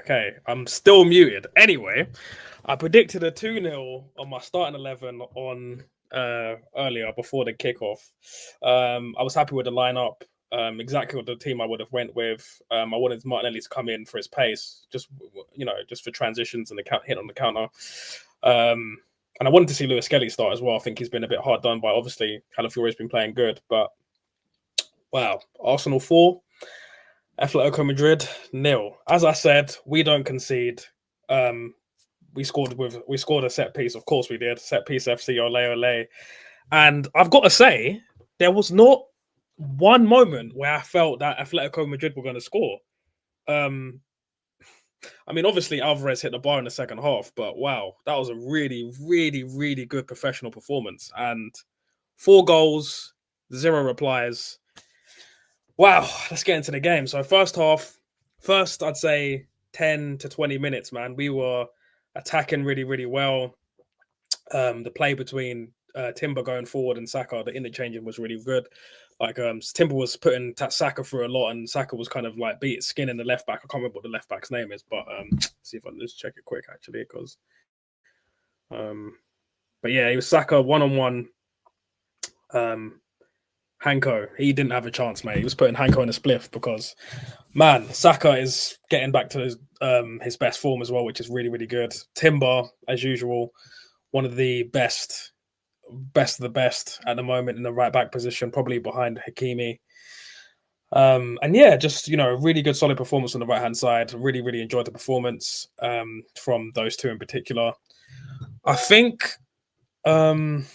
Okay, I'm still muted. Anyway, I predicted a 2-0 on my starting 11 on earlier before the kickoff. I was happy with the lineup. Exactly what the team I would have went with. I wanted Martinelli to come in for his pace, just for transitions and the hit on the counter. And I wanted to see Lewis Skelly start as well. I think he's been a bit hard done by, obviously, Calafiori's been playing good. But, wow, Arsenal 4, Atletico Madrid 0. As I said, we don't concede. We scored a set piece. Of course we did. Set piece FC, ole, ole. And I've got to say, there was not one moment where I felt that Atletico Madrid were going to score. I mean, obviously, Alvarez hit the bar in the second half, but wow, that was a really, really, really good professional performance. And 4 goals, 0 replies. Wow, let's get into the game. So first I'd say 10 to 20 minutes, man, we were attacking really, really well. The play between Timber going forward and Saka, the interchanging was really good. Like Timber was putting Saka through a lot, and Saka was kind of like beat his skin in the left back. I can't remember what the left back's name is, but see if I can just check it quick actually, because but yeah, he was Saka 1-on-1. Hanko, he didn't have a chance, mate. He was putting Hanko in a spliff because, man, Saka is getting back to his best form as well, which is really, really good. Timber, as usual, one of the best of the best at the moment in the right back position, probably behind Hakimi. And yeah, just a really good solid performance on the right hand side. Really, really enjoyed the performance from those two in particular. I think I'm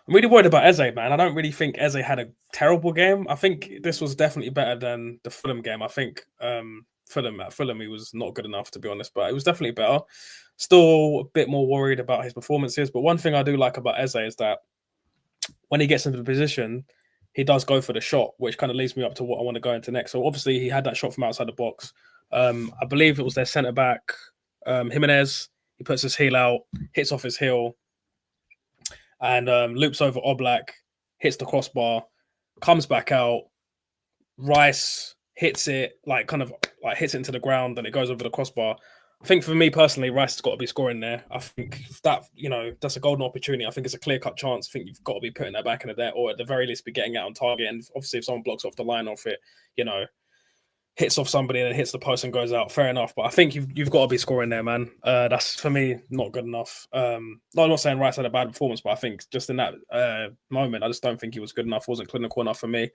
really worried about Eze, man. I don't really think Eze had a terrible game. I think this was definitely better than the Fulham game. I think Fulham he was not good enough, to be honest, but it was definitely better. Still a bit more worried about his performances, but one thing I do like about Eze is that when he gets into the position, he does go for the shot, which kind of leads me up to what I want to go into next. So obviously he had that shot from outside the box. I believe it was their centre back, Jimenez. He puts his heel out, hits off his heel, and loops over Oblak, hits the crossbar, comes back out. Rice hits it, hits it into the ground, and it goes over the crossbar. I think for me personally, Rice has got to be scoring there. I think that, that's a golden opportunity. I think it's a clear-cut chance. I think you've got to be putting that back in the net, or at the very least be getting out on target. And obviously if someone blocks off the line off it, hits off somebody and hits the post and goes out, fair enough. But I think you've got to be scoring there, man. That's, for me, not good enough. I'm not saying Rice had a bad performance, but I think just in that moment, I just don't think he was good enough. Wasn't clinical enough for me.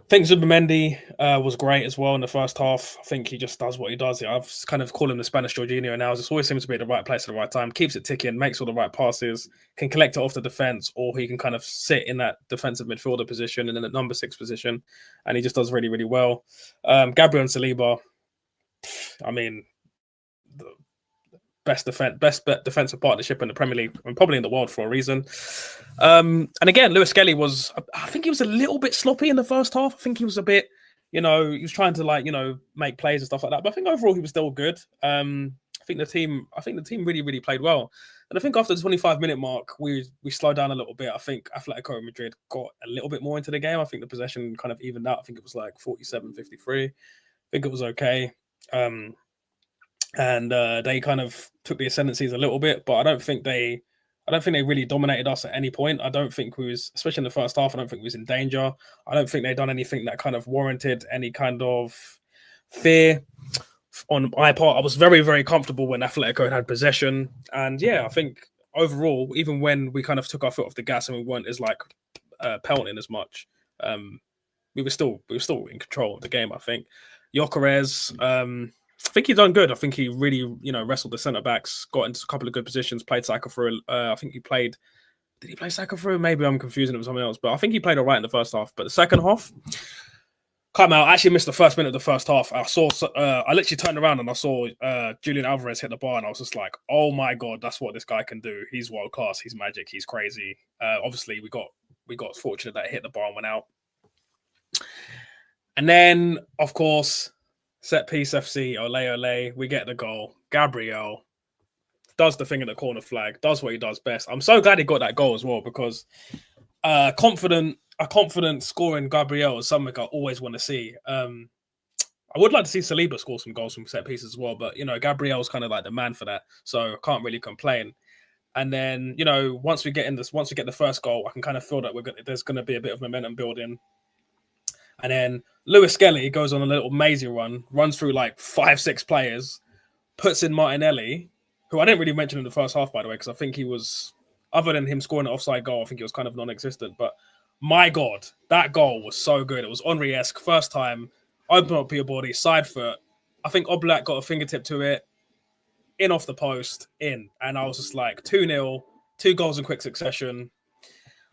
I think Zubimendi was great as well in the first half. I think he just does what he does. I've kind of called him the Spanish Jorginho now. Just always seems to be at the right place at the right time, keeps it ticking, makes all the right passes, can collect it off the defence, or he can kind of sit in that defensive midfielder position and in the number 6 position, and he just does really, really well. Gabriel and Saliba, I mean, the best defensive partnership in the Premier League and probably in the world for a reason. And again, Lewis Skelly I think he was a little bit sloppy in the first half. I think he was a bit, he was trying to make plays and stuff like that. But I think overall he was still good. I think the team really, really played well. And I think after the 25-minute mark, we slowed down a little bit. I think Atletico Madrid got a little bit more into the game. I think the possession kind of evened out. I think it was like 47-53. I think it was okay. And they kind of took the ascendancies a little bit, but I don't think they really dominated us at any point. I don't think we was, especially in the first half, I don't think we was in danger. I don't think they'd done anything that kind of warranted any kind of fear on my part. I was very, very comfortable when Atletico had possession. And yeah, I think overall, even when we kind of took our foot off the gas and we weren't as pelting as much, we were still in control of the game, I think. Gyökeres, I think he's done good. I think he really, wrestled the centre backs, got into a couple of good positions, played Saka through. I think he played. Did he play Saka through? Maybe I'm confusing it with something else, but I think he played all right in the first half. But the second half, come out. I actually missed the first minute of the first half. I literally turned around and I saw Julian Alvarez hit the bar, and I was just like, "Oh my god, that's what this guy can do. He's world class. He's magic. He's crazy." Obviously, we got fortunate that it hit the bar and went out. And then, of course, set piece FC, ole ole, we get the goal. Gabriel does the thing in the corner flag, does what he does best. I'm so glad he got that goal as well, because confident a confident scoring Gabriel is something I always want to see. I would like to see Saliba score some goals from set pieces as well, but Gabriel's kind of like the man for that, so I can't really complain. And then once we get the first goal, I can kind of feel that there's going to be a bit of momentum building. And then Lewis Skelly goes on a little mazy run, runs through like 5-6 players, puts in Martinelli, who I didn't really mention in the first half, by the way, because I think he was, other than him scoring an offside goal, I think he was kind of non-existent. But my God, that goal was so good. It was Henry-esque, first time, open up your body, side foot. I think Oblak got a fingertip to it, in off the post, in. And I was just like, 2-0, 2 goals in quick succession.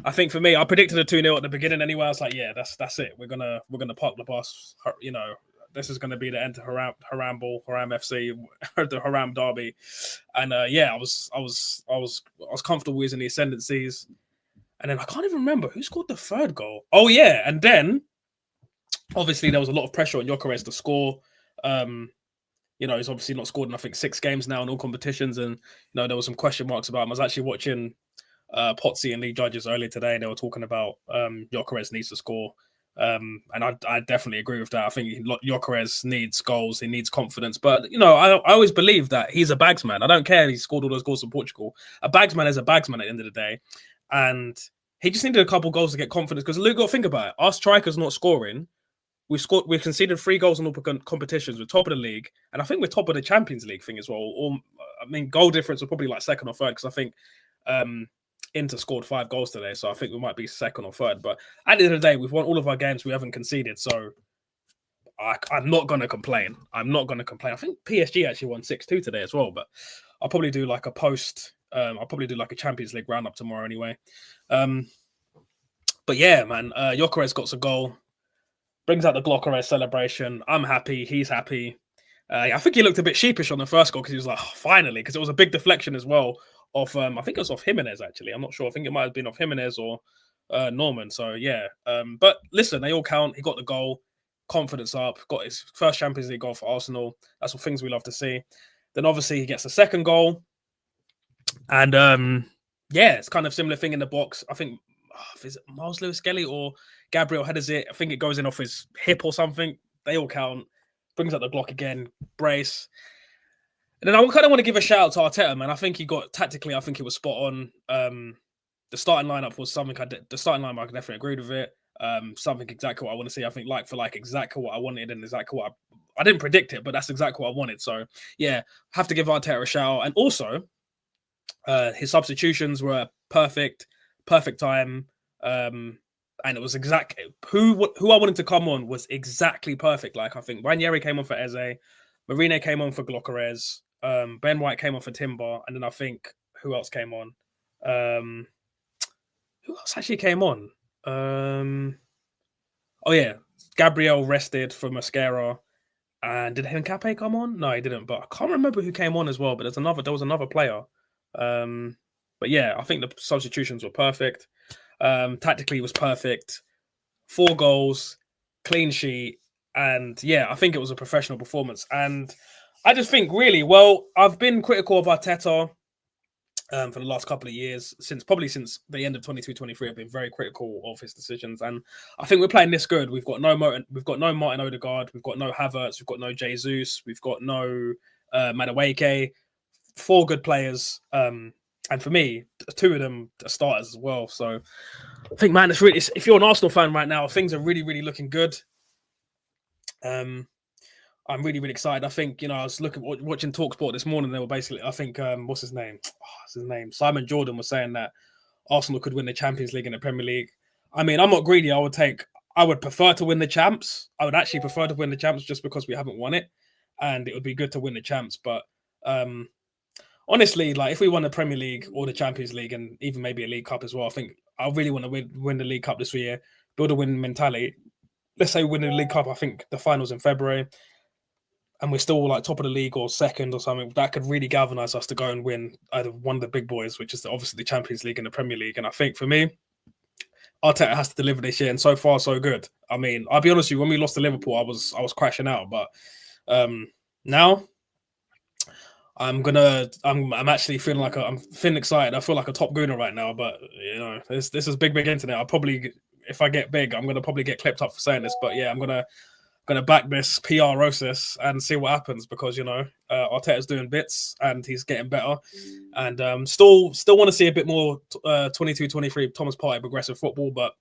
I think for me, I predicted a 2-0 at the beginning anyway. I was like, yeah, that's it. We're gonna park the bus. This is gonna be the end to Haram FC, the Haram derby. And I was comfortable using the ascendancies. And then I can't even remember who scored the third goal. Oh yeah, and then obviously there was a lot of pressure on Gyökeres to score. He's obviously not scored in I think 6 games now in all competitions, and there was some question marks about him. I was actually watching Potsy and League Judges earlier today, and they were talking about Gyökeres needs to score, and I definitely agree with that. I think Gyökeres needs goals, he needs confidence, but I always believe that he's a bagsman. I don't care if he scored all those goals in Portugal. A bagsman is a bagsman at the end of the day, and he just needed a couple goals to get confidence. Because Luke, got to think about it. Our striker's not scoring. We've conceded 3 goals in all competitions. We're top of the league, and I think we're top of the Champions League thing as well. Or I mean, goal difference are probably like second or third, because I think Inter scored 5 goals today, so I think we might be second or third. But at the end of the day, we've won all of our games. We haven't conceded, so I'm not going to complain. I think PSG actually won 6-2 today as well, but I'll probably do like a post. I'll probably do like a Champions League roundup tomorrow anyway. But yeah, man, Gyökeres got a goal. Brings out the Gyökeres celebration. I'm happy. He's happy. I think he looked a bit sheepish on the first goal because he was like, oh, finally, because it was a big deflection as well. I think it was off Jimenez, actually. I'm not sure. I think it might have been off Jimenez or Norman. So, yeah. But listen, they all count. He got the goal. Confidence up. Got his first Champions League goal for Arsenal. That's what things we love to see. Then, obviously, he gets the second goal. And, it's kind of similar thing in the box. I think, is it Miles Lewis Skelly or Gabriel headers it? I think it goes in off his hip or something. They all count. Brings up the block again. Brace. And then I kind of want to give a shout out to Arteta, man. I think he got tactically. I think he was spot on. The starting lineup was something. The starting lineup, I definitely agreed with it. Something exactly what I want to see. I think like for like exactly what I wanted and exactly what I didn't predict it, but that's exactly what I wanted. So yeah, have to give Arteta a shout. And also, his substitutions were perfect time. And it was exactly who I wanted to come on was exactly perfect. Like I think Ranieri came on for Eze, Marine came on for Gyökeres, Ben White came on for Timber, and then I think who else came on? Who else actually came on? Oh yeah, Gabriel rested for Mascara, and did Hencape come on? No, he didn't. But I can't remember who came on as well. But there was another player. But yeah, I think the substitutions were perfect. Tactically, it was perfect. 4 goals, clean sheet, and yeah, I think it was a professional performance. And I just think, really, well, I've been critical of Arteta for the last couple of years, since the end of 22-23. I've been very critical of his decisions, and I think we're playing this good. We've got no Martin Odegaard, we've got no Havertz, we've got no Jesus, we've got no Madueke. 4 good players. And for me, 2 of them are starters as well. So I think, man, if you're an Arsenal fan right now, things are really, really looking good. I'm really, really excited. I think, I was watching TalkSport this morning. They were basically, I think, what's his name? Simon Jordan was saying that Arsenal could win the Champions League and the Premier League. I mean, I'm not greedy. I would prefer to win the champs. I would actually prefer to win the champs just because we haven't won it. And it would be good to win the champs. But, honestly, like if we won the Premier League or the Champions League and even maybe a League Cup as well, I think I really want to win the League Cup this year, build a winning mentality. Let's say win the League Cup, I think the finals in February, and we're still like top of the league or second or something. That could really galvanise us to go and win either one of the big boys, which is obviously the Champions League and the Premier League. And I think for me, Arteta has to deliver this year, and so far so good. I mean, I'll be honest with you, when we lost to Liverpool, I was crashing out, but now I'm actually feeling like I'm feeling excited. I feel like a top gooner right now, but this is big internet. I'll probably if I get big, I'm gonna probably get clipped up for saying this, but yeah, I'm gonna back this PR rosis and see what happens because Arteta's doing bits and he's getting better, and still want to see a bit more 22-23 Thomas Partey progressive football, but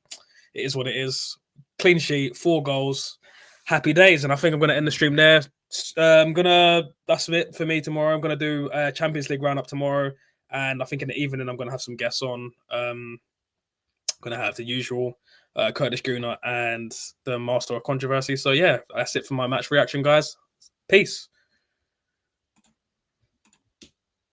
it is what it is. Clean sheet, 4 goals, happy days, and I think I'm gonna end the stream there. That's it for me tomorrow. I'm gonna do a Champions League roundup tomorrow, and I think in the evening I'm gonna have some guests on. I'm gonna have the usual Curtis Gruner and the Master of Controversy. So yeah, that's it for my match reaction, guys. Peace.